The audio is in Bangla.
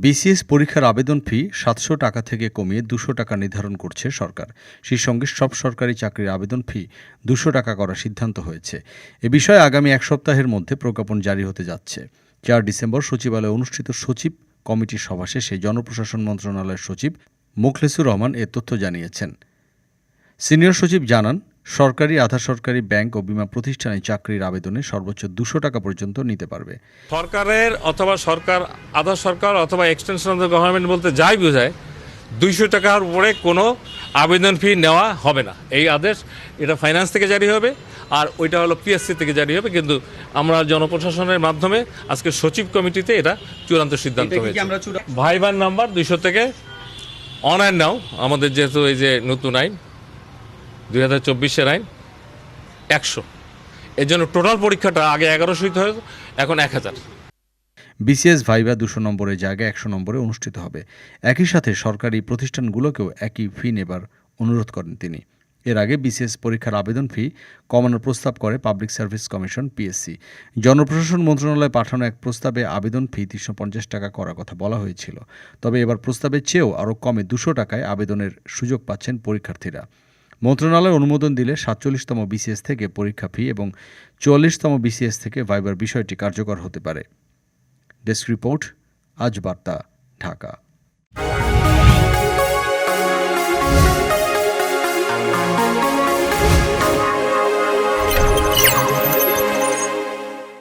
বিসিএস পরীক্ষার আবেদন ফি ৭০০ টাকা থেকে কমিয়ে ২০০ টাকা নির্ধারণ করছে সরকার। সেই সঙ্গে সব সরকারি চাকরির আবেদন ফি ২০০ টাকা করার সিদ্ধান্ত হয়েছে। এ বিষয়ে আগামী এক সপ্তাহের মধ্যে প্রজ্ঞাপন জারি হতে যাচ্ছে। ৪ ডিসেম্বর সচিবালয়ে অনুষ্ঠিত সচিব কমিটির সভা শেষে জনপ্রশাসন মন্ত্রণালয়ের সচিব মোখলেসুর রহমান এ তথ্য জানিয়েছেন। সিনিয়র সচিব জানান, সরকারি, আধা সরকারি ব্যাংক ও বীমা প্রতিষ্ঠানে চাকরির আবেদনে সর্বোচ্চ ২০০ টাকা পর্যন্ত নিতে পারবে। সরকারের অথবা সরকার, আধা সরকার অথবা এক্সটেনশন অফ দ্য গভর্নমেন্ট বলতে যাই বোঝায়, ২০০ টাকার উপরে কোনো আবেদন ফি নেওয়া হবে না। এই আদেশ এটা ফাইন্যান্স থেকে জারি হবে, আর ওইটা হলো পিএসসি থেকে জারি হবে। কিন্তু আমরা জনপ্রশাসনের মাধ্যমে আজকে সচিব কমিটিতে এটা চূড়ান্ত সিদ্ধান্ত হয়েছে। ভাইবার নাম্বার ২০০ থেকে অন অ্যান্ড নাও, আমাদের যেহেতু এই যে নতুন আইন ২০২৪-এর আইন ১০০, এর জন্য টোটাল পরীক্ষাটা আগে ১১০০ হতো, এখন ১০০০। বিসিএস ভাইভা ২০০ নম্বরের জায়গায় ১০০ নম্বরে অনুষ্ঠিত হবে। একই সাথে সরকারি প্রতিষ্ঠানগুলোকেও একই ফি নেবার অনুরোধ করেন তিনি। এর আগে বিসিএস পরীক্ষার আবেদন ফি কমানোর প্রস্তাব করে পাবলিক সার্ভিস কমিশন পিএসসি। জনপ্রশাসন মন্ত্রণালয়ে পাঠানো এক প্রস্তাবে আবেদন ফি ৩৫০ টাকা করার কথা বলা হয়েছিল। তবে এবার প্রস্তাবের চেয়েও আরও কমে ২০০ টাকায় আবেদনের সুযোগ পাচ্ছেন পরীক্ষার্থীরা। মন্ত্রণালয় অনুমোদন দিলে ৪৭তম বিসিএস থেকে পরীক্ষা ফি এবং ৪৪তম বিসিএস থেকে ভাইবার বিষয়টি কার্যকর হতে পারে। ডেস্ক রিপোর্ট, আজ বার্তা, ঢাকা।